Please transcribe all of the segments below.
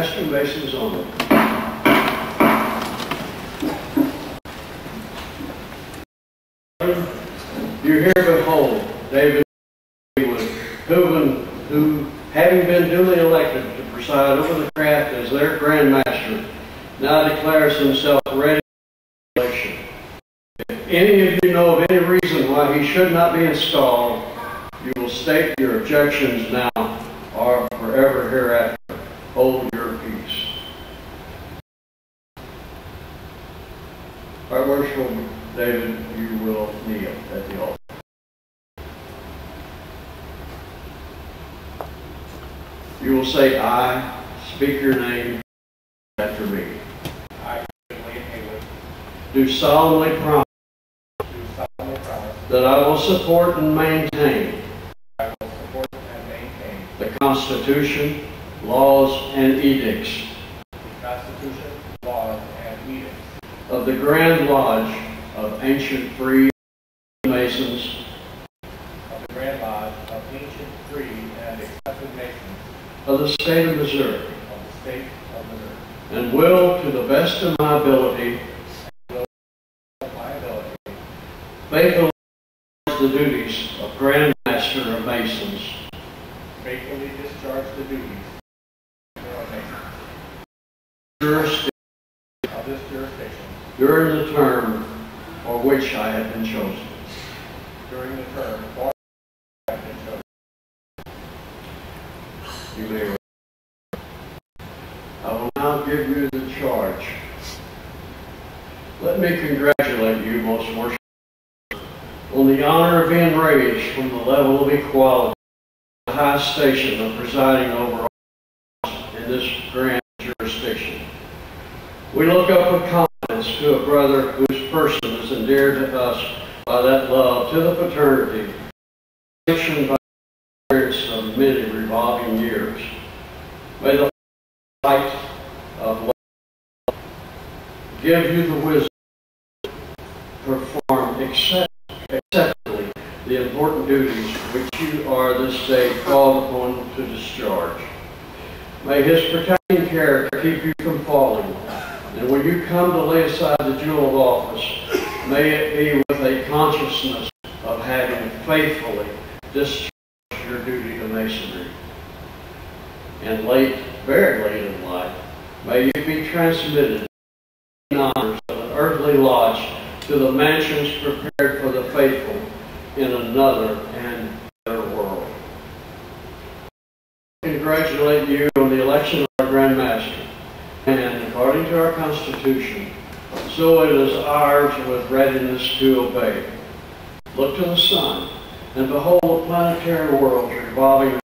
Master Masons only. You hear, behold, David, who, having been duly elected to preside over the craft as their Grand Master, now declares himself ready for election. If any of you know of any reason why he should not be installed, you will state your objections now or forever hereafter. Hold your peace. Our worshipful David, you will kneel at the altar. You will say, I, speak your name after me. I, William Haywood, do solemnly promise that I will support and maintain the Constitution, laws, and edicts of the Grand Lodge of Ancient Free Masons of the State of Missouri, and will, to the best of my ability, faithfully discharge the duties of Grand Master of Masons. Faithfully discharge the duties of this jurisdiction during the term for which I have been chosen. During the term for which I have been chosen. You may rise. I will now give you the charge. Let me congratulate you, most worshipful, on the honor of being raised from the level of equality to the high station of presiding over all in this grand jurisdiction. We look up with confidence to a brother whose person is endeared to us by that love to the fraternity, sanctioned by the experience of many revolving years. May the light of love give you the wisdom to perform acceptably the important duties which you are this day called upon to discharge. May his protecting care keep you from falling, and when you come to lay aside the jewel of office, may it be with a consciousness of having faithfully discharged your duty to Masonry. And late, very late in life, may you be transmitted in honors of an earthly lodge to the mansions prepared for the faithful in another and better world. I congratulate you on the election of our Grand Master, and according to our Constitution, so it is ours with readiness to obey. Look to the sun, and behold the planetary worlds revolving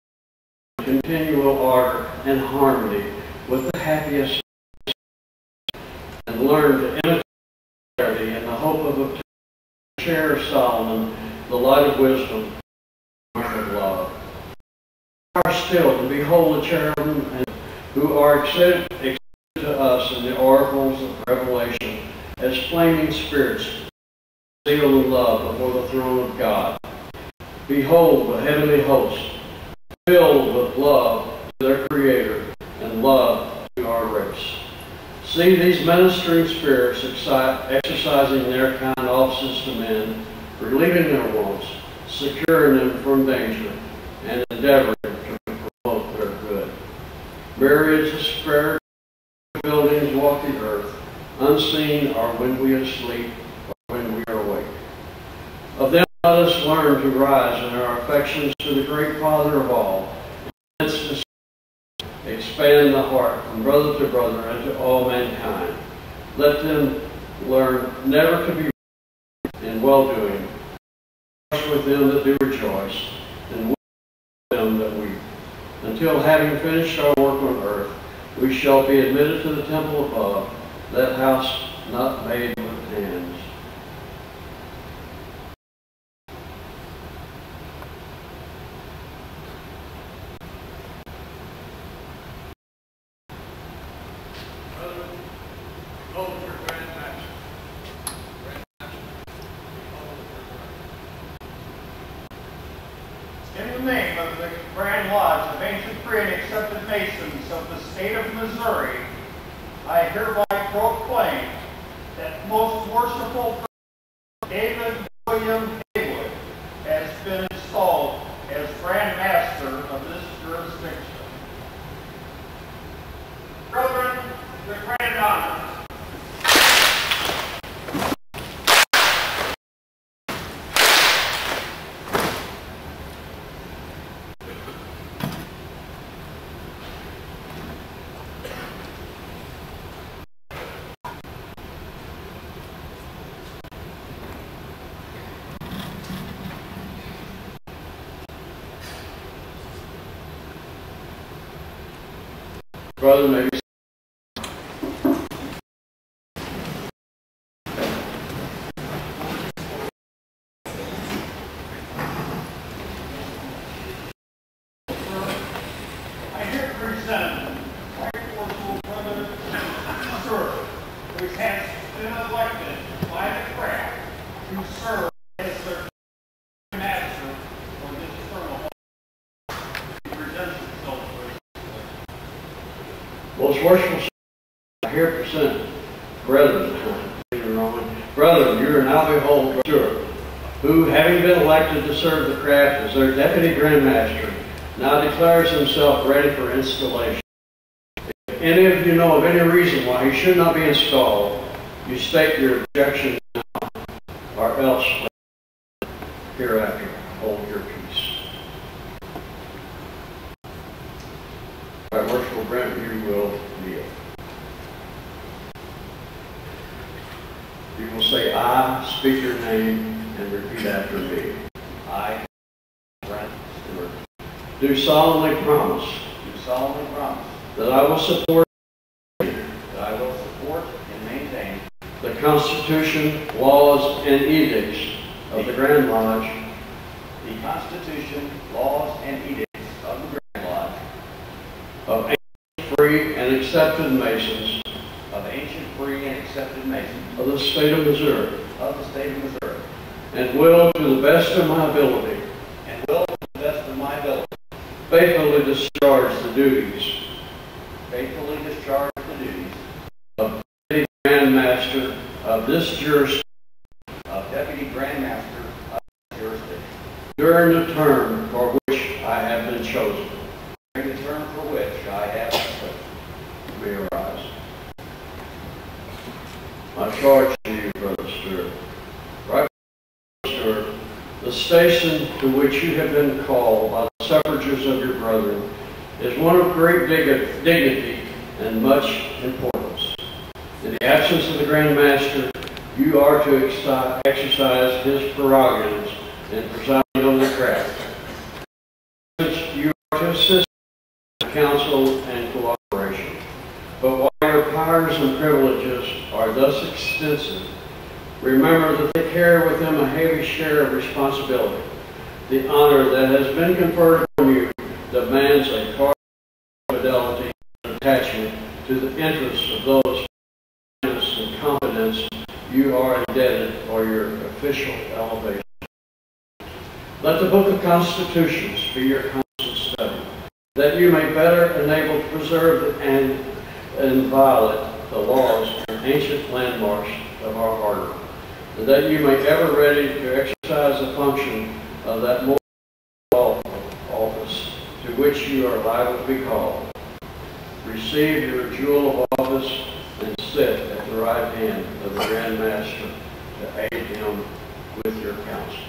in continual order and harmony with the happiest, and learn to imitate clarity in the hope of obtaining the share of Solomon, the light of wisdom, and of love. We are still to behold the cherubim who are exhibited to us in the oracles of Revelation as flaming spirits sealed in love before the throne of God. Behold the heavenly host, filled with love to their Creator and love to our race. See these ministering spirits exercising their kind offices to men, relieving their wants, securing them from danger, and endeavoring to promote their good. Myriads of spare buildings walk the earth, unseen or when we are asleep or when we are awake. Of them let us learn to rise in our affections to the great Father of all, and thence expand the heart from brother to brother and to all mankind. Let them learn never to be in well-doing, with them that do rejoice, and with them that weep, until having finished our work on earth, we shall be admitted to the temple above, that house not made with hands. In the name of the Grand Lodge of Ancient Free and Accepted Masons of the state of Missouri, I hereby proclaim that most worshipful David William Haywood has been installed as Grand Master of this jurisdiction. Brethren, the Grand Honors. Brother, maybe. I here present my forceful brother, sir, who has been elected by the crowd to serve as their master for this term of office. He presents himself for his Most worshipful, I here present, brethren, brethren, you are now behold, sir, who, having been elected to serve the craft as their deputy Grand Master, now declares himself ready for installation. If any of you know of any reason why he should not be installed, you state your objection now, or else hereafter hold your peace. All right, worshipful Brent, you will kneel. You will say, I, speak your name, and repeat after me. I, Brent Stewart, do solemnly promise that I will support and maintain the Constitution, laws, and edicts of the Grand Lodge the Constitution, laws, and edicts of the Grand Lodge of ancient, free, and accepted Masons of the state of Missouri, and will, to the best of my ability, faithfully discharge the duties of Deputy Grand Master of this jurisdiction during the term for which I have been chosen. May arise. My charge to you, Brother Stewart. Right, Stewart, the station to which you have been called by the suffrages of your brethren is one of great dignity and much importance. In the absence of the Grand Master, you are to exercise his prerogatives in presiding over the craft. You are to assist in counsel and cooperation. But while your powers and privileges are thus extensive, remember that they carry with them a heavy share of responsibility. The honor that has been conferred on you demands a card of fidelity and attachment to the interests of those and confidence you are indebted for your official elevation. Let the Book of Constitutions be your constant study, that you may better enable to preserve and inviolate the laws and ancient landmarks of our order, and that you may ever ready to exercise the function of that more office to which you are liable to be called. Receive your jewel of office and sit at the right hand of the Grand Master to aid him with your counsel.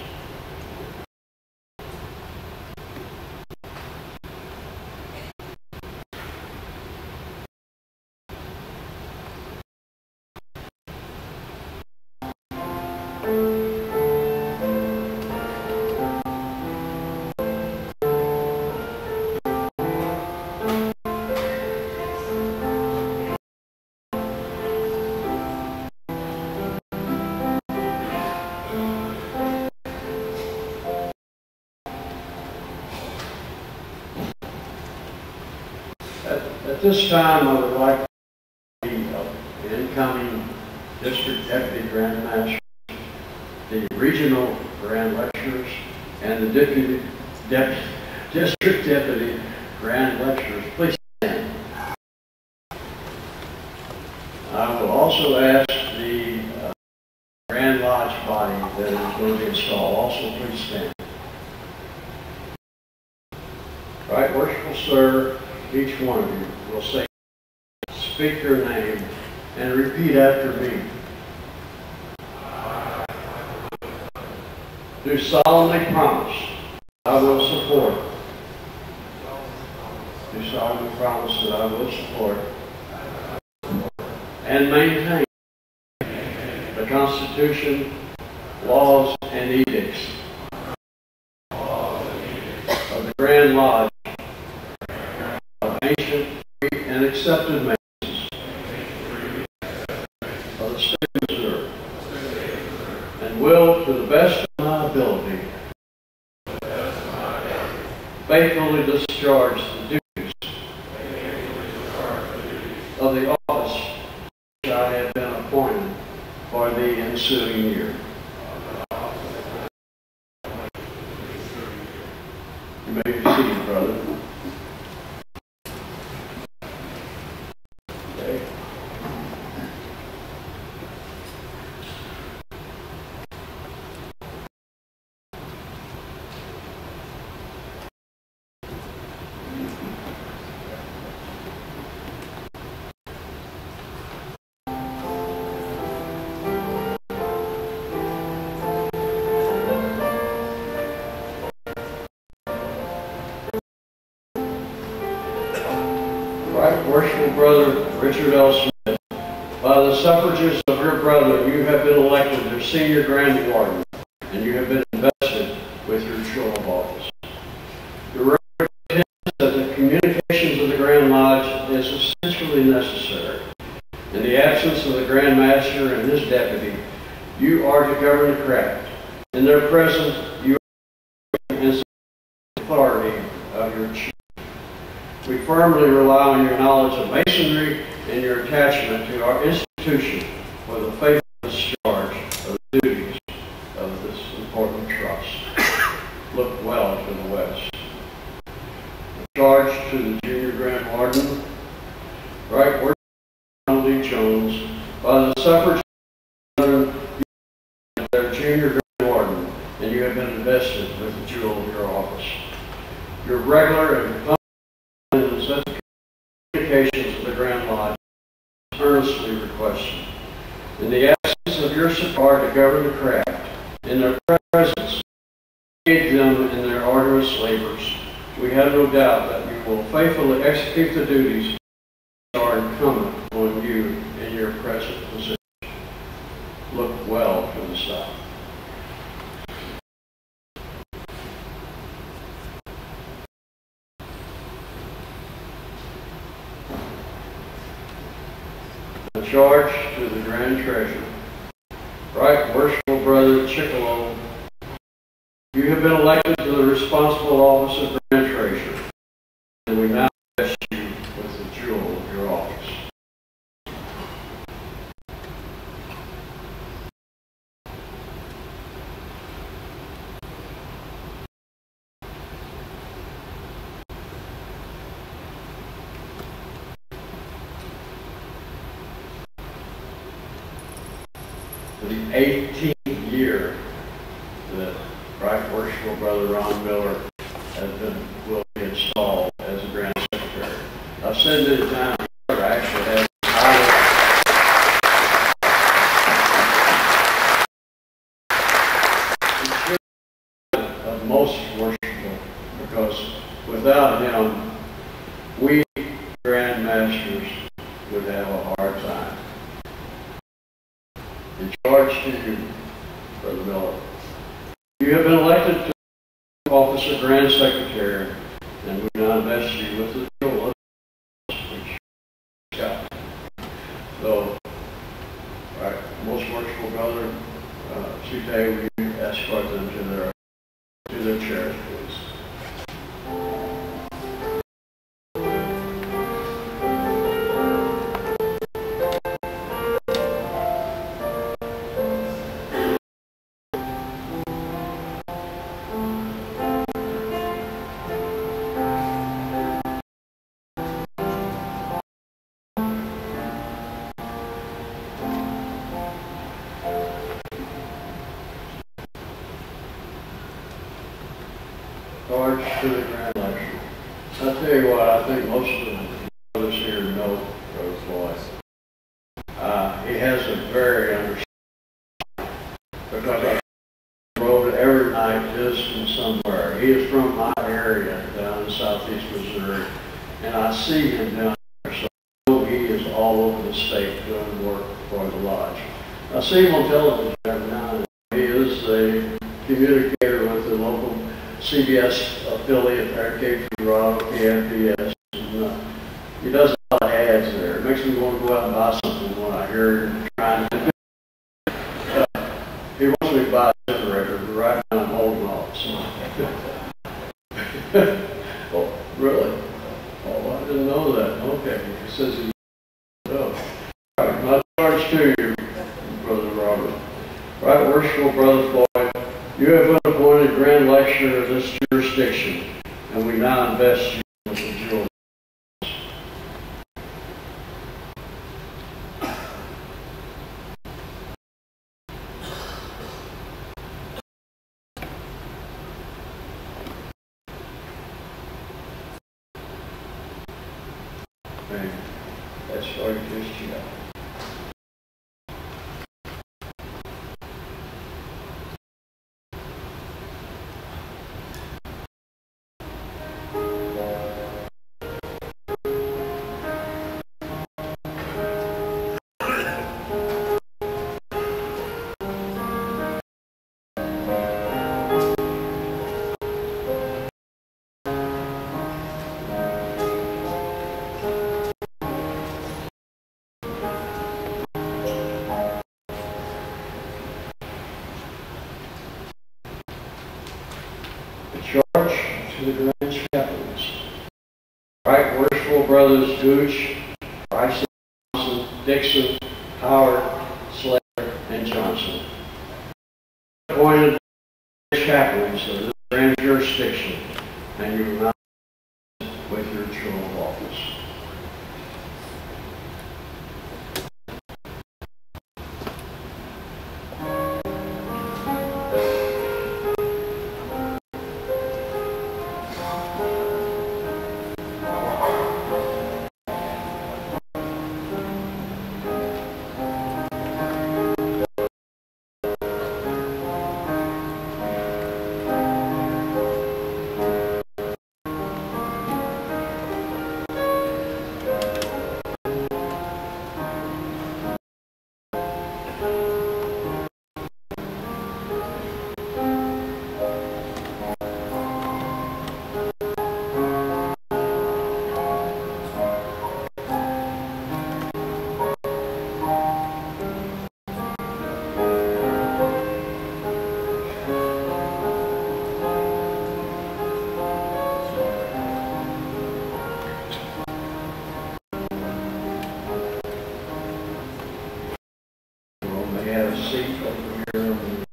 At this time, I would like the incoming District Deputy Grand Master, the Regional Grand Lecturers, and the District Deputy Grand Lecturers. Please also ask the Grand Lodge body that is going to be installed, also please stand. Right, worshipful sir, each one of you will say, speak your name, and repeat after me. Do solemnly promise I will support. Do solemnly promise that I will support and maintain the Constitution, laws, and edicts of the Grand Lodge of ancient, free, and accepted Masons of the state of Missouri, and will, to the best of my ability, faithfully discharge the duties of the office which I have been appointed for the ensuing year. You may be seated, brother. Okay. Right, worshipful brother Richard L. Smith, by the suffrages of your brother, you have been elected their senior Grand Warden, and you have been invested with your show of office. Your record intends that the communications of the Grand Lodge is essentially necessary. In the absence of the Grand Master and his deputy, you are to govern the craft. In their presence, you are the authority of your chief. We firmly rely on your knowledge of Masonry and your attachment to our institution for the faithful discharge of the duties of this important trust. Look well to the west. Charge to the Junior Grand Warden, Right Worshipful Donald D. Jones, by the suffrage of their Junior Grand Warden, and you have been invested with the jewel of your office. Your regular and communications of the Grand Lodge earnestly requested. In the absence of your support to govern the craft, in their presence, aid them in their arduous labors. We have no doubt that you will faithfully execute the duties that are incumbent on you in your present position. Look well to the south. The charge to the Grand Treasurer, Right Worshipful Brother Chickalow, you have been elected to the responsible office of Grand Treasurer, and we now invest you with the jewel of your office. For the 18th year that Right Worshipful Brother Ron Miller will be installed as a Grand Secretary. I've said many times, I actually have of most worshipful, because without him, we Grand Masters would have a hard time. In charge to you, Brother Miller. You have been elected to the office of Grand Secretary, and we now invest you with the jewel of which got. So, right, most worshipful brother, Sute, will you escort them to their chairs, please? Cards to the Grand Lecture. I'll tell you what, I think most of the brothers here know Brother Floyd. He has a very understanding, because I rode every night visiting somewhere. He is from my area down in southeast Missouri, and I see him down there, so I know he is all over the state doing work for the lodge. I see him on television every now and then. He is a communicator with the local CBS affiliate there, KPRO, and he does a lot of ads there. It makes me want to go out and buy something when I hear him trying to do it. He wants me to buy a generator, but right now I'm holding off. So. Oh, really? Oh, I didn't know that. Okay, he says he does. All right, my charge to you, Brother Robert. Right, worshipful Brother Floyd, you have been appointed Grand Lecturer of this jurisdiction, and we now invest you with the jewel. Okay, that's all you just got. Charge to the Grand Chaplains. Right, worshipful Brothers Gooch, Bryson, Johnson, Dixon, Howard, Slater, and Johnson. Appointed chaplains of this grand jurisdiction, and you are now with your term of office. They have a seat over here on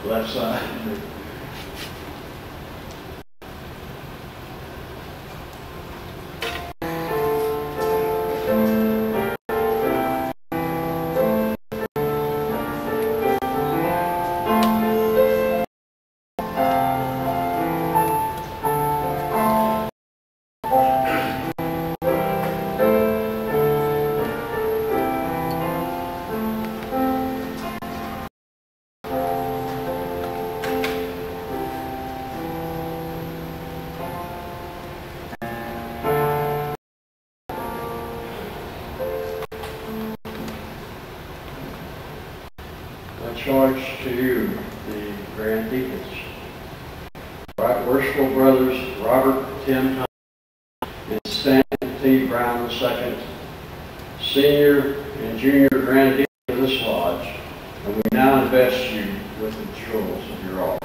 the left side. Charge to you, the Grand Deacons. Right, worshipful Brothers Robert Tim Thomas and Stanton T. Brown II, Senior and Junior Grand Deacons of this lodge, and we now invest you with the jewels of your office.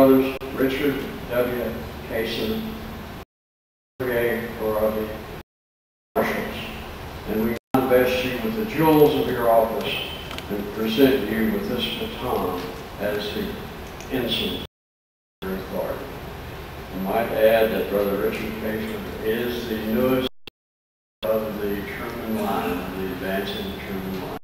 brothers Richard W. Cason, A. Corradi, marshals, and we now invest you with the jewels of your office and present you with this baton as the ensign of your authority. I might add that Brother Richard Cason is the newest of the Truman line, the advancing Truman line.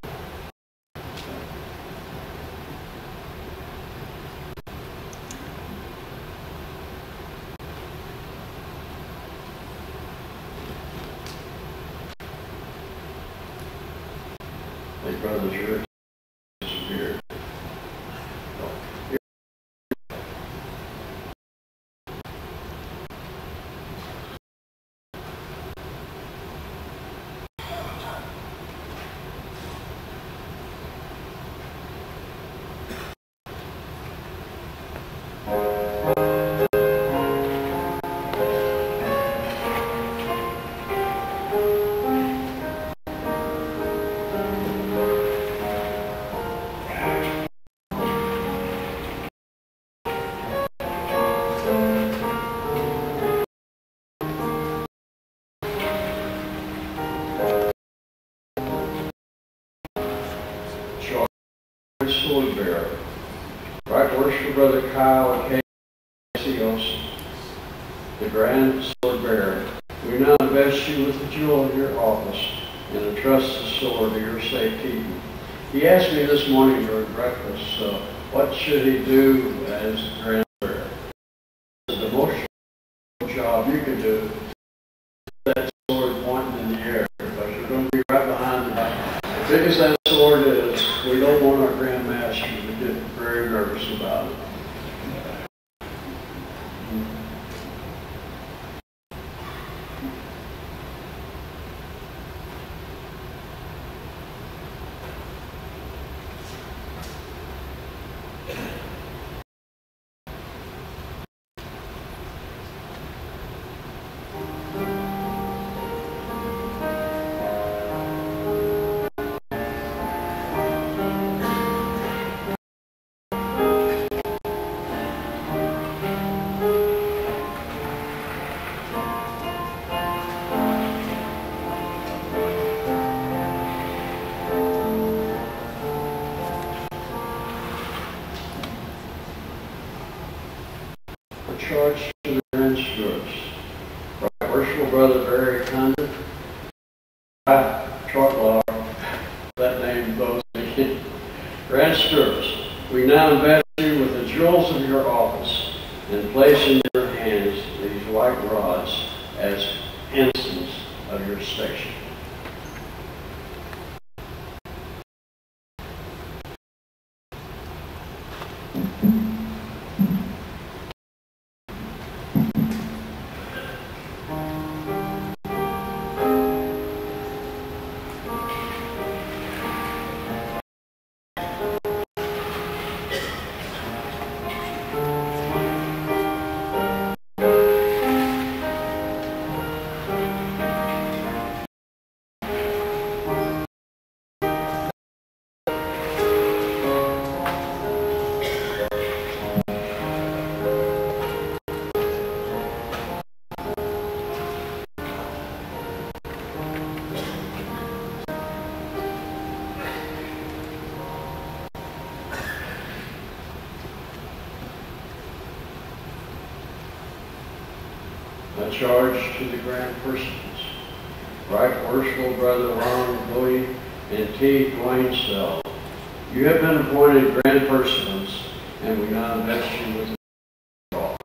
The brothers are disappeared. Sword bearer. Right worshipful Brother Kyle Casios, the grand sword bearer. We now invest you with the jewel of your office and entrust the sword to your safekeeping. He asked me this morning during breakfast, what should he do as grand bearer? The most job you can do is that sword pointing in the air, because you're going to be right behind him. As big as that sword is, we don't want our Grand Master to get very nervous about it. Charge to the Grand Stewards. Right worshipful Brother Barry Condon, Chartlaw, that name blows me. Grand Stewards, we now invest you with the jewels of your office and place in your hands these white rods as ensigns of your station. A charge to the Grand Persons. Right worshipful Brother Ron Louis and T. Wainsell. You have been appointed Grand Persons, and we now invest you with the office.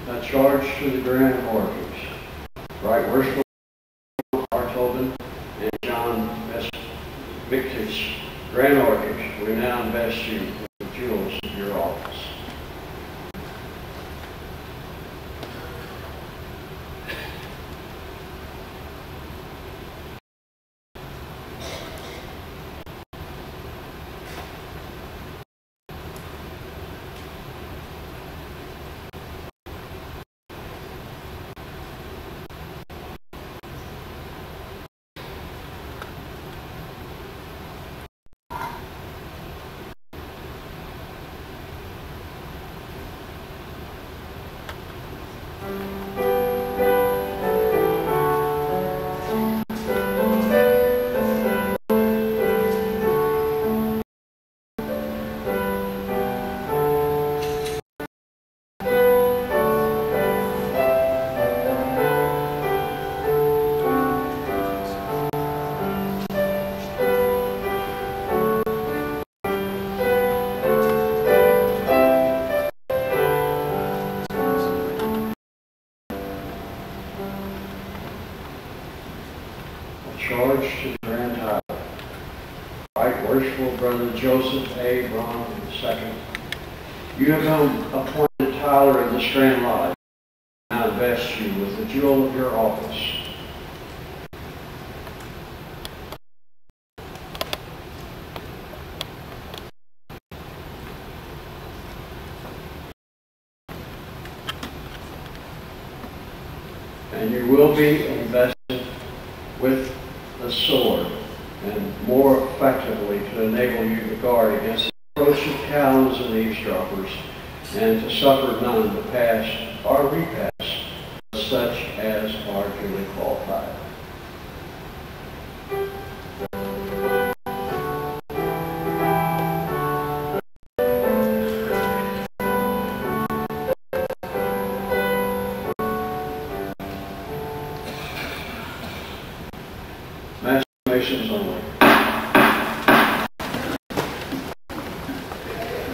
A charge to the Grand Orchids. Right Worshipful Hartoven and John S. Victus, Grand Orchids, we now invest you with the jewels of your office. Charge to the Grand High. Right Worshipful Brother Joseph A. Braun II, you have appointed Tyler of the Strand Lodge. I invest you with the jewel of your office. And you will be invested with the sword, and more effectively to enable you to guard against the approach of cowards and eavesdroppers, and to suffer none to pass or repass such as are duly qualified. Masons only.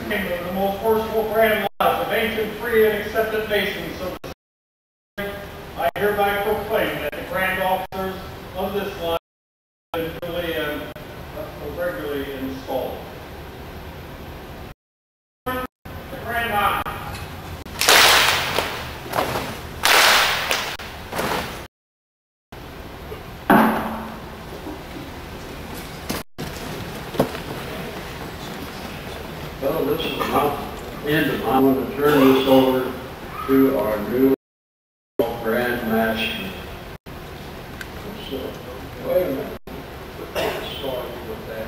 The most forceful grand laws of ancient, free, and accepted Masons of the State, I hereby proclaim that the grand officers of this line have been duly and regularly installed. The Grand Honor. Well, this is not the end of I'm going to turn this over to our new Grand Master. So, wait a minute. Starting with that.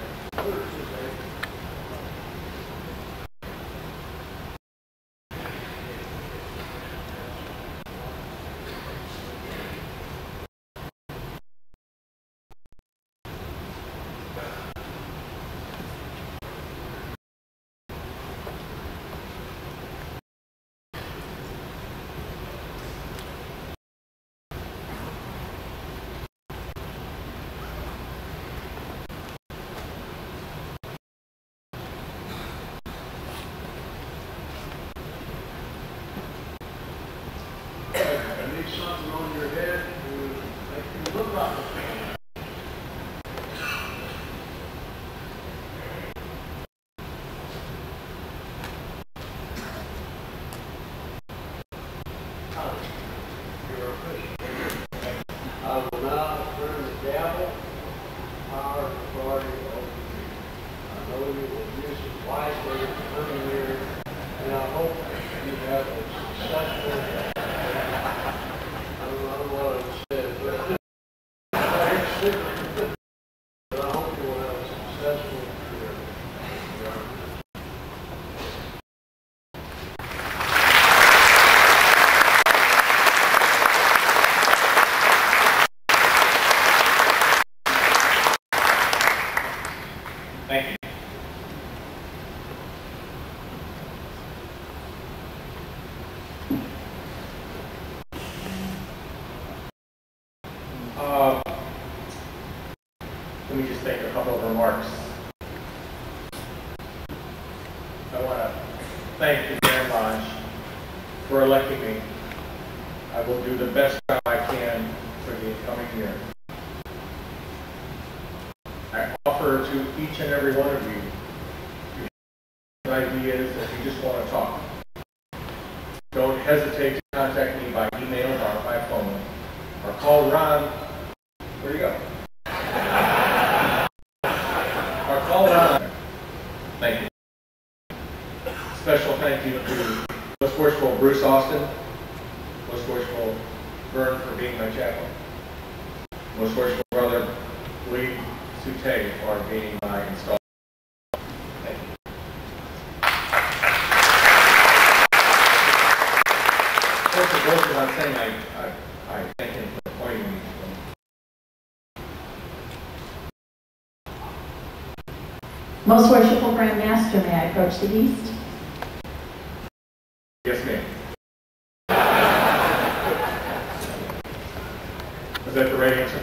Something on your head to make you look like a fan. You're a Christian. I will now turn the gavel, power, and authority over to you. I know you will use it wisely in the coming year, and I hope you have a successful Thank you. Let me just make a couple of remarks. I want to thank the Grand Lodge for electing me I will do the best job I can for the incoming year. I offer to each and every one of you ideas if you just want to talk. Don't hesitate to contact me by email or by phone, or call Ron. Where'd he go? Or call Ron. Thank you. Special thank you to most worshipful Bruce Austin, most worshipful Vern for being my chaplain, most worshipful brother Lee Sute for being my installer. Thank you. First of all, I'm saying I thank him for appointing me. Most worshipful Grand Master, may I approach the east? Yes, ma'am. Was that the right answer?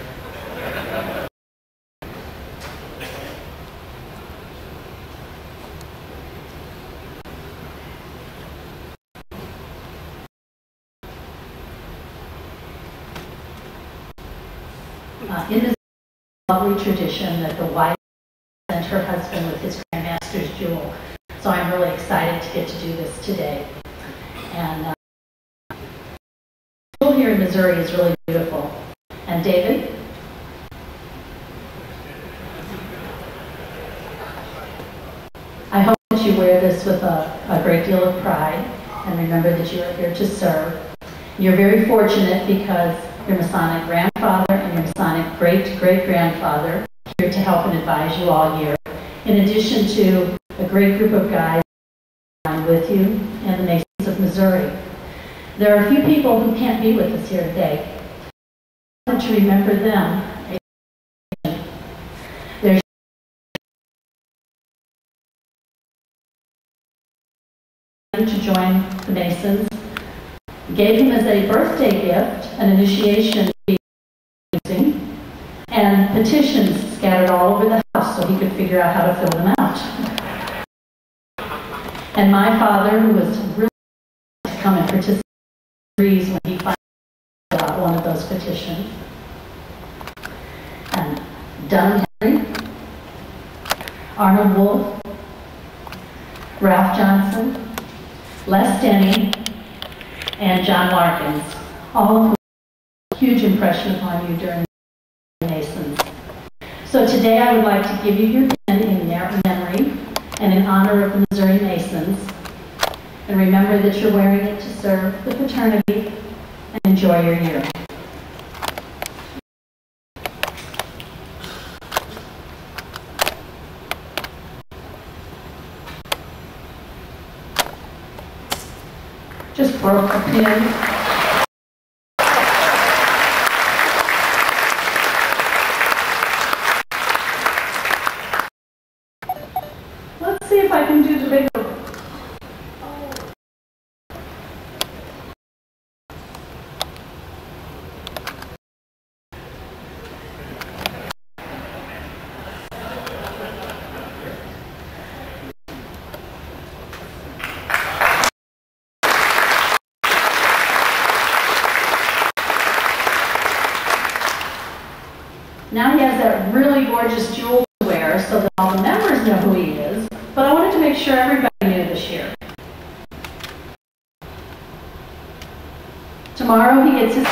It is a lovely tradition that the wife sent her husband with his Grand Master's jewel. So I'm really excited to get to do this today. And the jewel here in Missouri is really beautiful. And David? I hope that you wear this with a great deal of pride and remember that you are here to serve. You're very fortunate because your Masonic grandfather and your Masonic great-great-grandfather are here to help and advise you all year, in addition to a great group of guys with you and the Masons of Missouri. There are a few people who can't be with us here today. I want to remember them. There's to join the Masons, gave him as a birthday gift an initiation and petitions scattered all over the house so he could figure out how to fill them out. And my father, who was really to come and participate when he finally filled out one of those petitions. And Dunham Henry, Arnold Wolf, Ralph Johnson, Les Denny, and John Larkins, all of whom had a huge impression upon you during the Masons. So today I would like to give you your pin in their memory and in honor of the Missouri Masons. And remember that you're wearing it to serve the fraternity and enjoy your year. Just pour a pin. Let's see if I can do the big one. Now he has that really gorgeous jewel to wear so that all the members know who he is, but I wanted to make sure everybody knew this year. Tomorrow he gets his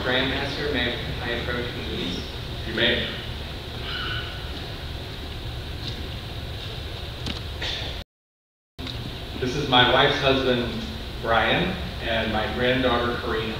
Grand Master, may I approach please? You may. This is my wife's husband, Brian, and my granddaughter, Karina.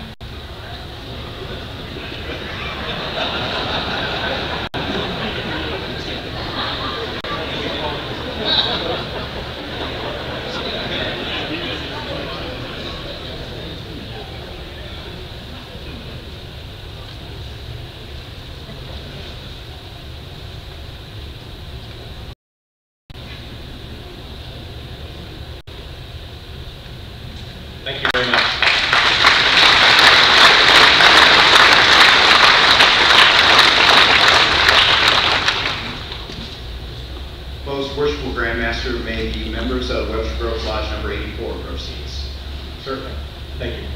Thank you very much. Most worshipful Grand Master, may the members of Webster Groves Lodge number 84 proceed. Certainly. Thank you.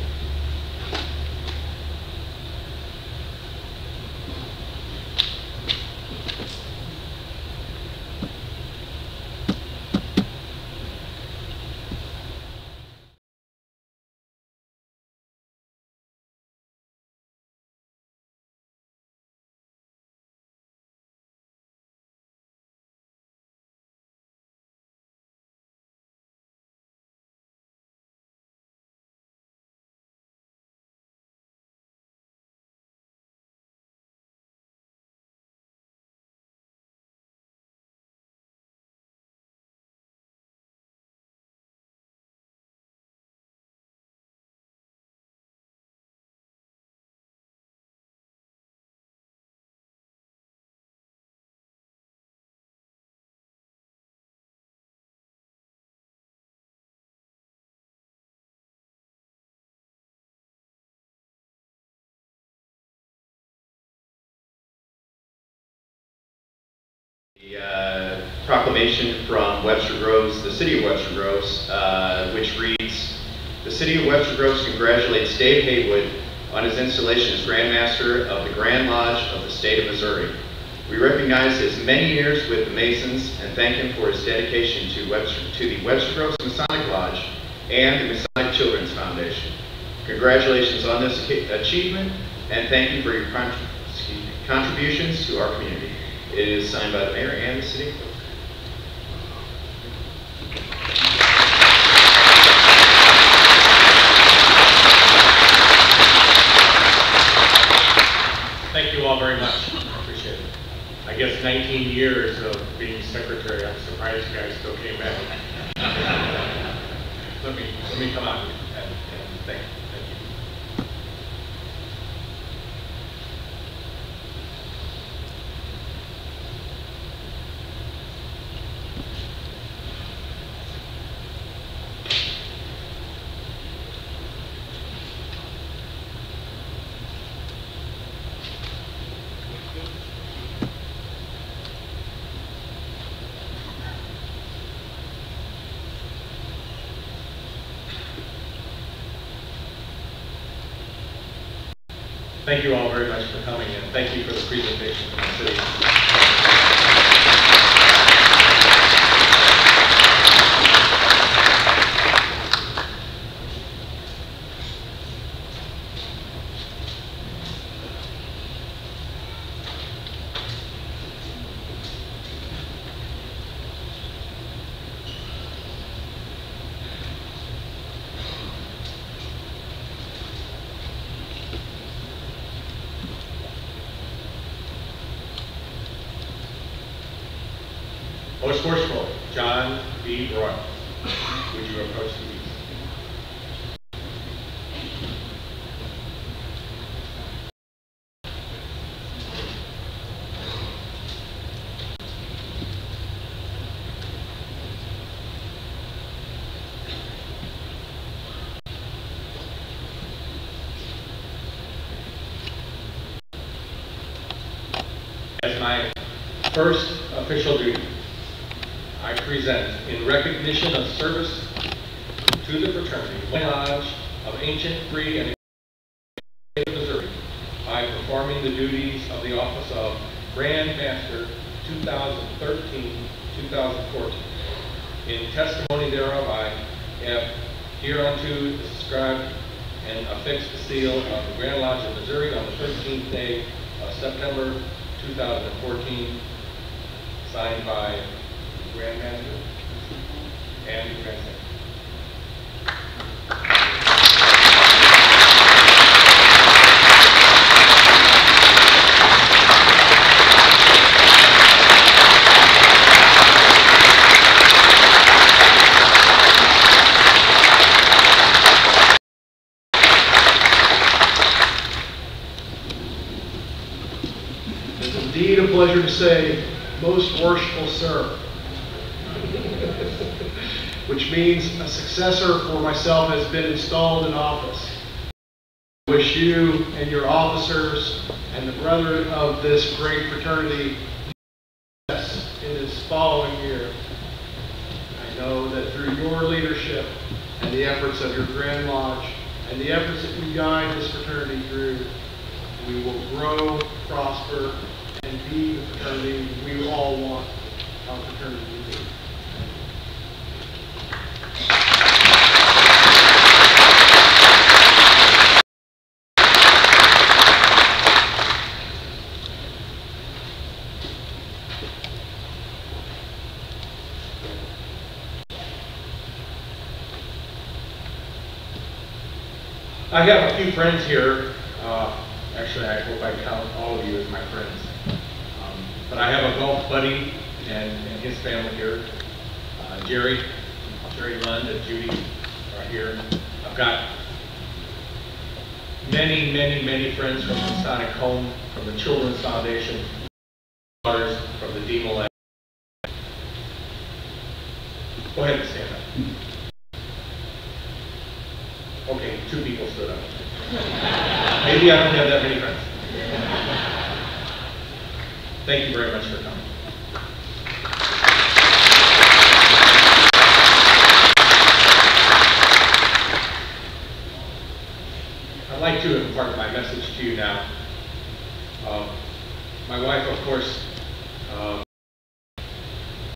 The proclamation from Webster Groves, the City of Webster Groves, which reads, "The City of Webster Groves congratulates Dave Haywood on his installation as Grand Master of the Grand Lodge of the State of Missouri. We recognize his many years with the Masons and thank him for his dedication to the Webster Groves Masonic Lodge and the Masonic Children's Foundation. Congratulations on this achievement and thank you for your contributions to our community." It is signed by the Mayor and the City Clerk. Thank you all very much. I appreciate it. I guess 19 years of being secretary, I'm surprised you guys still came back. Let me come out and thank you. Thank you all very much for coming and thank you for the presentation from the city. Most worshipful, John B. Roy, would you approach the east? As my first official duty, I present, in recognition of service to the fraternity, Lodge of Ancient, Free, and State of Missouri, by performing the duties of the office of Grand Master 2013-2014. In testimony thereof, I have hereunto described and affix the seal of the Grand Lodge of Missouri on the 13th day of September 2014, signed by the Grand Master and the Grand Secretary. Indeed a pleasure to say, most worshipful sir, which means a successor for myself has been installed in office. I wish you and your officers and the brethren of this great fraternity success in this following year. I know that through your leadership and the efforts of your Grand Lodge and the efforts that you guide this fraternity through, we will grow, prosper, and be the fraternity we all want our fraternity to be. I have a few friends here. Actually, I hope I count all of you as my friends. But I have a golf buddy and his family here. Jerry Lund and Judy are here. I've got many friends from the Masonic Home, from the Children's Foundation, from the DEMA. Go ahead and stand up. Okay, 2 people stood up. Maybe I don't have that many friends. Thank you very much for coming.